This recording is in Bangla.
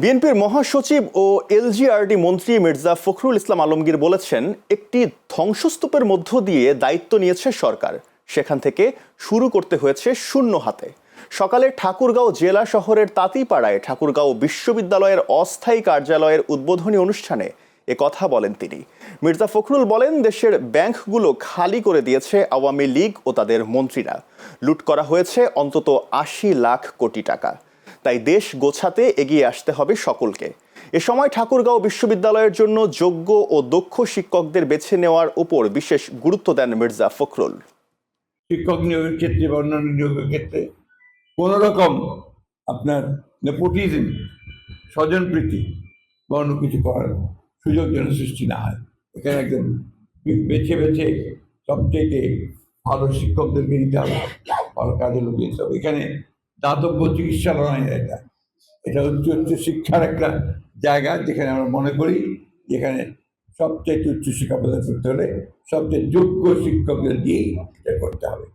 বিএনপির মহাসচিব ও এলজিআরডি মন্ত্রী মির্জা ফখরুল ইসলাম আলমগীর বলেছেন, একটি ধ্বংসস্তূপের মধ্য দিয়ে দায়িত্ব নিয়েছে সরকার, সেখান থেকে শুরু করতে হয়েছে শূন্য হাতে। সকালে ঠাকুরগাঁও জেলা শহরের তাঁতিপাড়ায় ঠাকুরগাঁও বিশ্ববিদ্যালয়ের অস্থায়ী কার্যালয়ের উদ্বোধনী অনুষ্ঠানে কথা বলেন তিনি। মির্জা ফখরুল বলেন, দেশের ব্যাংকগুলো খালি করে দিয়েছে আওয়ামী লীগ ও তাদের মন্ত্রীরা। লুট করা হয়েছে অন্তত ৮০ লাখ কোটি টাকা। তাই দেশ গোছাতে এগিয়ে আসতে হবে সকলকে। এ সময় ঠাকুরগাঁও বিশ্ববিদ্যালয়ের জন্য যোগ্য ও দক্ষ শিক্ষকদের বেছে নেওয়ার উপর বিশেষ গুরুত্ব দেন মির্জা ফখরুল। শিক্ষক নিয়োগের ক্ষেত্রে বা অন্যান্য নিয়োগের ক্ষেত্রে কোনো রকম আপনার নেপোটিজম, স্বজনপ্রীতি বা অন্য কিছু করার সুযোগ যেন সৃষ্টি না হয়। এখানে একদম বেছে বেছে সবচেয়ে ভালো শিক্ষকদেরকে নিতে হবে, ভালো কাজে লোক দিতে হবে। এখানে দাতব্য চিকিৎসালয় এটা উচ্চ শিক্ষার একটা জায়গা, যেখানে আমরা মনে করি যেখানে সবচেয়ে উচ্চশিক্ষা প্রদান করতে হলে সবচেয়ে যোগ্য শিক্ষকদের দিয়েই এটা করতে হবে।